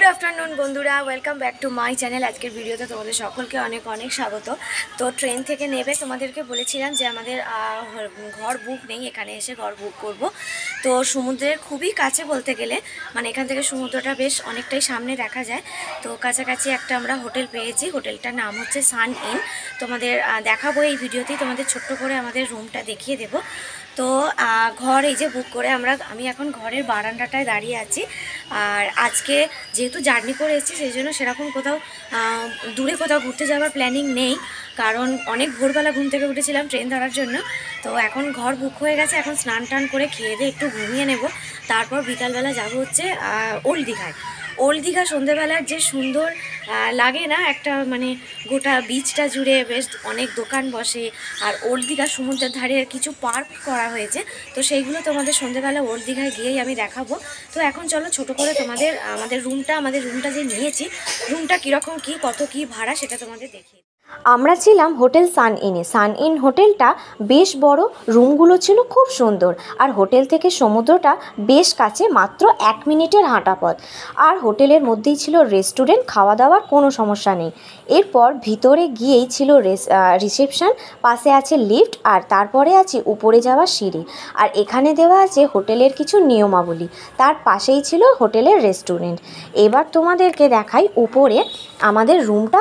Afternoon बंधुरा welcome back to my channel. आजकेर भिडियोते तोमादेर सकलके अनेक अनेक स्वागत। तो ट्रेन थेके नेबे तोमादेरके बोलेछिलाम जे आमादेर घर बुक नेই, एखाने एसे घर बुक करब। तो समुद्रेर खूबই काছে बोलते गेले, মানে এখান থেকে সমুদ্রটা বেশ অনেকটাই সামনে দেখা যায়। তো কাছাকাছি একটা আমরা হোটেল পেয়েছি, হোটেলটার নাম হচ্ছে সান ইন। তোমাদের দেখাবো এই ভিডিওতেই, তোমাদের ছোট্ট করে আমাদের রুমটা দেখিয়ে দেব। তো ঘর এই যে বুক করে আমি এখন ঘরের বারান্দাটায় দাঁড়িয়ে আছি। আর আজকে যেহেতু জার্নি করে এসেছি সেই জন্য সেরকম কোথাও দূরে কোথাও ঘুরতে যাওয়ার প্ল্যানিং নেই, কারণ অনেক ভোরবেলা ঘুম থেকে উঠেছিলাম ট্রেন ধরার জন্য। তো এখন ঘর বুক হয়ে গেছে, এখন স্নান টান করে খেয়ে দিয়ে একটু ঘুমিয়ে নেব। তারপর বিকালবেলা যাব হচ্ছে ওল্ড দীঘায়। ওল্ড দীঘা সন্ধ্যেবেলার যে সুন্দর লাগে না, একটা মানে গোটা বিচটা জুড়ে বেশ অনেক দোকান বসে। আর ওল্ড দীঘা সমুদ্রের ধারে কিছু পার্ক করা হয়েছে, তো সেইগুলো তোমাদের সন্ধ্যেবেলা ওল্ড দীঘায় গিয়েই আমি দেখাবো। তো এখন চলো ছোট করে তোমাদের আমাদের রুমটা যে নিয়েছি, রুমটা কীরকম কী কত কী ভাড়া সেটা তোমাদের দেখিয়ে। আমরা ছিলাম হোটেল সান ইনে। সান ইন হোটেলটা বেশ বড়, রুমগুলো ছিল খুব সুন্দর, আর হোটেল থেকে সমুদ্রটা বেশ কাছে, মাত্র 1 মিনিটের হাঁটা পথ। আর হোটেলের মধ্যেই ছিল রেস্টুরেন্ট, খাওয়া দাওয়ার কোনো সমস্যা নেই। এরপর ভিতরে গিয়েই ছিল রিসেপশন, পাশে আছে লিফট, আর তারপরে আছে উপরে যাওয়ার সিঁড়ি। আর এখানে দেওয়া আছে হোটেলের কিছু নিয়মাবলী, তার পাশেই ছিল হোটেলের রেস্টুরেন্ট। এবার তোমাদেরকে দেখাই উপরে আমাদের রুমটা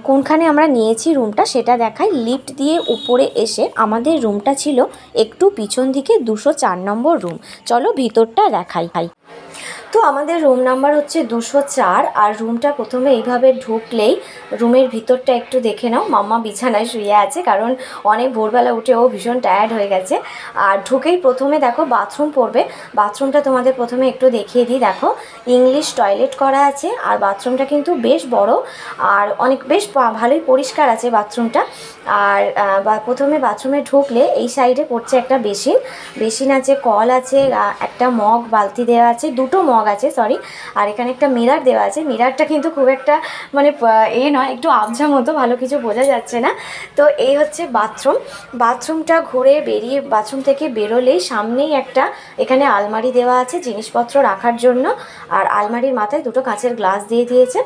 কোনখানে আমরা নিয়েছি রুমটা, সেটা দেখাই। লিফট দিয়ে উপরে এসে আমাদের রুমটা ছিল একটু পিছন দিকে, 204 নম্বর রুম। চলো ভিতরটা দেখাই। তো আমাদের রুম নাম্বার হচ্ছে 204। আর রুমটা প্রথমে এইভাবে ঢুকলেই রুমের ভিতরটা একটু দেখে নাও। মাম্মা বিছানায় শুয়ে আছে, কারণ অনেক ভোরবেলা উঠে ও ভীষণ টায়ার্ড হয়ে গেছে। আর ঢুকেই প্রথমে দেখো বাথরুম পড়বে। বাথরুমটা তোমাদের প্রথমে একটু দেখিয়ে দিই। দেখো ইংলিশ টয়লেট করা আছে, আর বাথরুমটা কিন্তু বেশ বড় আর বেশ ভালোই পরিষ্কার আছে বাথরুমটা। আর প্রথমে বাথরুমে ঢুকলে এই সাইডে পড়ছে একটা বেসিন আছে, কল আছে, একটা মগ বালতি দেওয়া আছে, দুটো মগ আছে সরি। আর এখানে একটা মিরার দেওয়া আছে। মিরারটা কিন্তু খুব একটা মানে নয়, একটু আবঝা মতো, ভালো কিছু বোঝা যাচ্ছে না। তো এই হচ্ছে বাথরুমটা ঘুরে বেরিয়ে বাথরুম থেকে বেরোলেই সামনেই একটা এখানে আলমারি দেওয়া আছে জিনিসপত্র রাখার জন্য। আর আলমারির মাথায় দুটো কাঁচের গ্লাস দিয়ে দিয়েছে।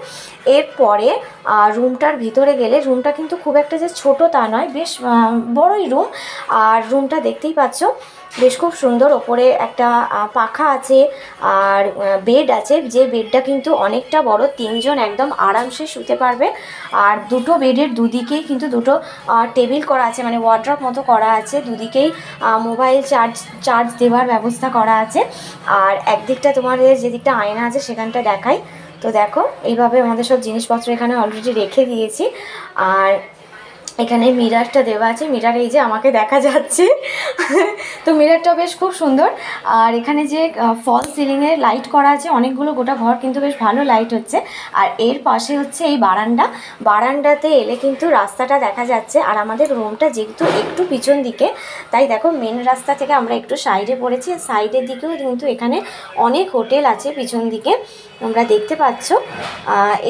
এরপরে রুমটার ভিতরে গেলে, রুমটা কিন্তু খুব একটা যে ছোট তা নয়, বেশ বড়ই রুম। আর রুমটা দেখতেই পাচ্ছ বেশ খুব সুন্দর। ওপরে একটা পাখা আছে, আর বেড আছে, যে বেডটা কিন্তু অনেকটা বড়, 3 জন একদম আরামসে শুতে পারবে। আর দুটো বেডের দুদিকেই কিন্তু দুটো টেবিল করা আছে, মানে ওয়ার্ড্রপ মতো করা আছে, দুদিকেই মোবাইল চার্জ দেওয়ার ব্যবস্থা করা আছে। আর একদিকটা তোমাদের যেদিকটা আয়না আছে সেখানটা দেখাই। তো দেখো এইভাবে আমাদের সব জিনিসপত্র এখানে অলরেডি রেখে দিয়েছি। আর এখানে মিরারটা দেওয়া আছে, মিরার এই যে আমাকে দেখা যাচ্ছে। তো মিরারটা বেশ খুব সুন্দর। আর এখানে যে ফল সিলিংয়ে লাইট করা আছে অনেকগুলো, গোটা ঘর কিন্তু বেশ ভালো লাইট হচ্ছে। আর এর পাশে হচ্ছে এই বারান্দাতে এলে কিন্তু রাস্তাটা দেখা যাচ্ছে। আর আমাদের রুমটা যেহেতু একটু পিছন দিকে, তাই দেখো মেন রাস্তা থেকে আমরা একটু সাইডে পড়েছি। সাইডের দিকেও কিন্তু এখানে অনেক হোটেল আছে, পিছন দিকে তোমরা দেখতে পাচ্ছ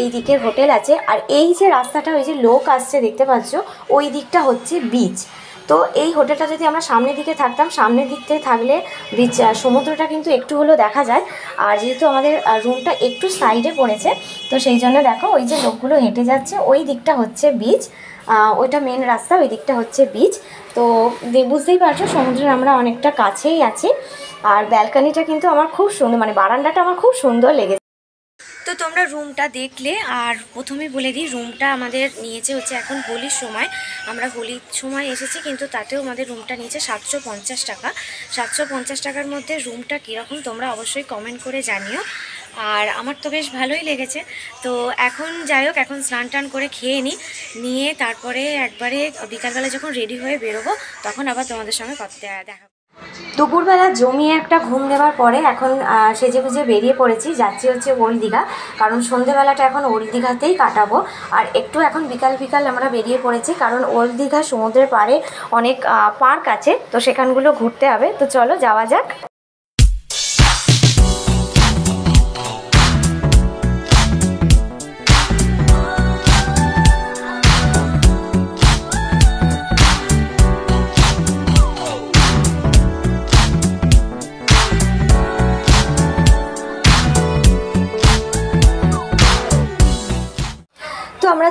এই দিকের হোটেল আছে। আর এই যে রাস্তাটা, ওই যে লোক আসছে দেখতে পাচ্ছ, ওই দিকটা হচ্ছে বিচ। তো এই হোটেলটা যদি আমরা সামনের দিকে থাকতাম, সামনের দিক থেকে থাকলে বিচ সমুদ্রটা কিন্তু একটু হলেও দেখা যায়। আর যেহেতু আমাদের রুমটা একটু সাইডে পড়েছে, তো সেই জন্য দেখো ওই যে লোকগুলো হেঁটে যাচ্ছে, ওই দিকটা হচ্ছে বিচ, ওইটা মেন রাস্তা, ওই দিকটা হচ্ছে বিচ। তো বুঝতেই পারছো সমুদ্রের আমরা অনেকটা কাছেই আছি। আর ব্যালকানিটা কিন্তু আমার খুব সুন্দর, মানে বারান্দাটা আমার খুব সুন্দর লেগেছে। তো তোমরা রুমটা দেখলে। আর প্রথমে বলে দিই, রুমটা আমাদের নিয়েছে হচ্ছে এখন হোলির সময়, আমরা হোলির সময় এসেছি, কিন্তু তাতেও আমাদের রুমটা নিয়েছে 750 টাকা। 750 টাকার মধ্যে রুমটা কীরকম তোমরা অবশ্যই কমেন্ট করে জানিও। আর আমার তো বেশ ভালোই লেগেছে। তো এখন যাই হোক, এখন স্নান টান করে খেয়ে নিয়ে তারপরে একবারে বিকালবেলা যখন রেডি হয়ে বেরোবো, তখন আবার তোমাদের সঙ্গে দেখা। দুপুরবেলা জমিয়ে একটা ঘুম দেওয়ার পরে এখন সেজেগুজে বেরিয়ে পড়েছি, যাচ্ছি হচ্ছে ওল্ড দীঘা, কারণ সন্ধেবেলাটা এখন ওল্ড দীঘাতেই কাটাবো। আর একটু এখন বিকাল আমরা বেরিয়ে পড়েছি, কারণ ওল্ড দীঘা সমুদ্রের পাড়ে অনেক পার্ক আছে, তো সেখানগুলো ঘুরতে হবে। তো চলো যাওয়া যাক।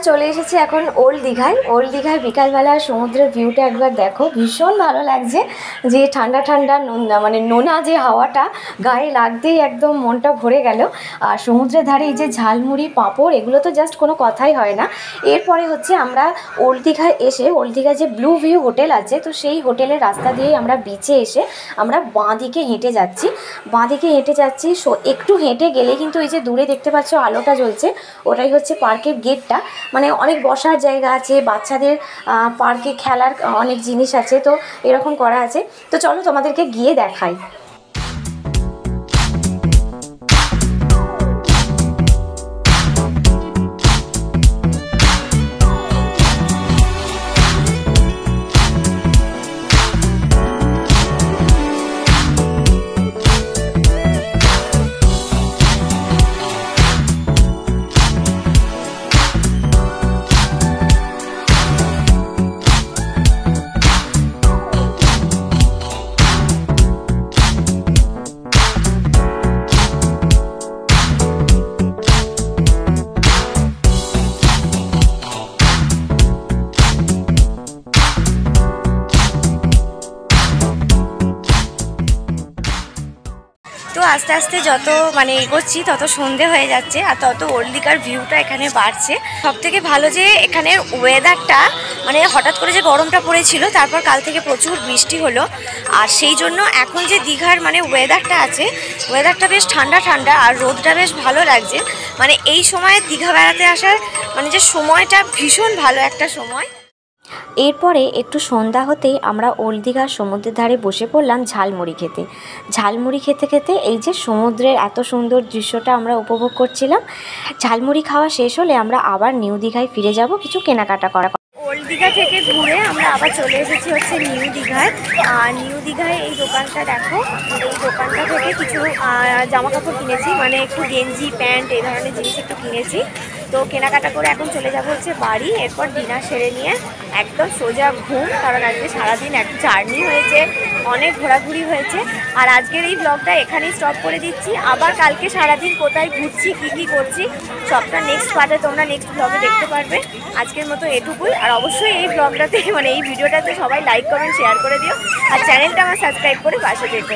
চলে এসেছি এখন ওল্ড দীঘায়। ওল্ড দীঘায় বিকালবেলা সমুদ্রের ভিউটা একবার দেখো, ভীষণ ভালো লাগছে। যে ঠান্ডা ঠান্ডা মানে নোনা যে হাওয়াটা গায়ে লাগতেই একদম মনটা ভরে গেল। আর সমুদ্রের ধারে এই যে ঝালমুড়ি, পাঁপড়, এগুলো তো জাস্ট কোনো কথাই হয় না। এরপরে হচ্ছে আমরা ওল্ড দীঘায় এসে, ওল্ড দীঘায় যে ব্লু ভিউ হোটেল আছে, তো সেই হোটেলের রাস্তা দিয়েই আমরা বিচে এসে আমরা বাঁ দিকে হেঁটে যাচ্ছি। একটু হেঁটে গেলে কিন্তু এই যে দূরে দেখতে পাচ্ছ আলোটা জ্বলছে, ওটাই হচ্ছে পার্কের গেটটা। মানে অনেক বসার জায়গা আছে, বাচ্চাদের পার্কে খেলার অনেক জিনিস আছে, তো এরকম করা আছে। তো চলো তোমাদেরকে গিয়ে দেখাই। তো আস্তে আস্তে যত মানে এগোচ্ছি তত সন্ধে হয়ে যাচ্ছে, আর তত ওল্ড দীঘার ভিউটা এখানে বাড়ছে। সব থেকে ভালো যে এখানের ওয়েদারটা, মানে হঠাৎ করে যে গরমটা পড়েছিল, তারপর কাল থেকে প্রচুর বৃষ্টি হলো, আর সেই জন্য এখন যে দীঘার মানে ওয়েদারটা আছে, ওয়েদারটা বেশ ঠান্ডা ঠান্ডা, আর রোদটা বেশ ভালো লাগছে। মানে এই সময় দীঘা বেড়াতে আসার মানে যে সময়টা ভীষণ ভালো একটা সময়। এরপরে একটু সন্ধ্যা হতেই আমরা ওল্ড দীঘার সমুদ্রের ধারে বসে পড়লাম ঝালমুড়ি খেতে। ঝালমুড়ি খেতে খেতে এই যে সমুদ্রের এত সুন্দর দৃশ্যটা আমরা উপভোগ করছিলাম। ঝালমুড়ি খাওয়া শেষ হলে আমরা আবার নিউ দীঘায় ফিরে যাব কিছু কেনাকাটা করা। ওল্ড দীঘা থেকে ঘুরে আমরা আবার চলে এসেছি হচ্ছে নিউ দীঘায়। আর নিউ দীঘায় এই দোকানটা দেখো, এই দোকানটা থেকে কিছু জামা কাপড় কিনেছি, মানে একটু গেঞ্জি, প্যান্ট, এই ধরনের জিনিস একটু কিনেছি। তো কেনাকাটা করে এখন চলে যাবো হচ্ছে বাড়ি। এরপর ডিনার সেরে নিয়ে একদম সোজা ঘুম, কারণ আজকে সারাদিন এক জার্নি হয়েছে, অনেক ঘোরাঘুরি হয়েছে। আর আজকের এই ব্লগটা এখানেই স্টপ করে দিচ্ছি। আবার কালকে সারাদিন কোথায় ঘুরছি, কী করছি, সবটা নেক্সট পার্টে তোমরা নেক্সট ব্লগে দেখতে পারবে। আজকের মতো এটুকুই। আর অবশ্যই এই ব্লগটাতে মানে এই ভিডিওটাতে সবাই লাইক, কমেন্ট, শেয়ার করে দিও, আর চ্যানেলটা আমার সাবস্ক্রাইব করে পাশে দেখো।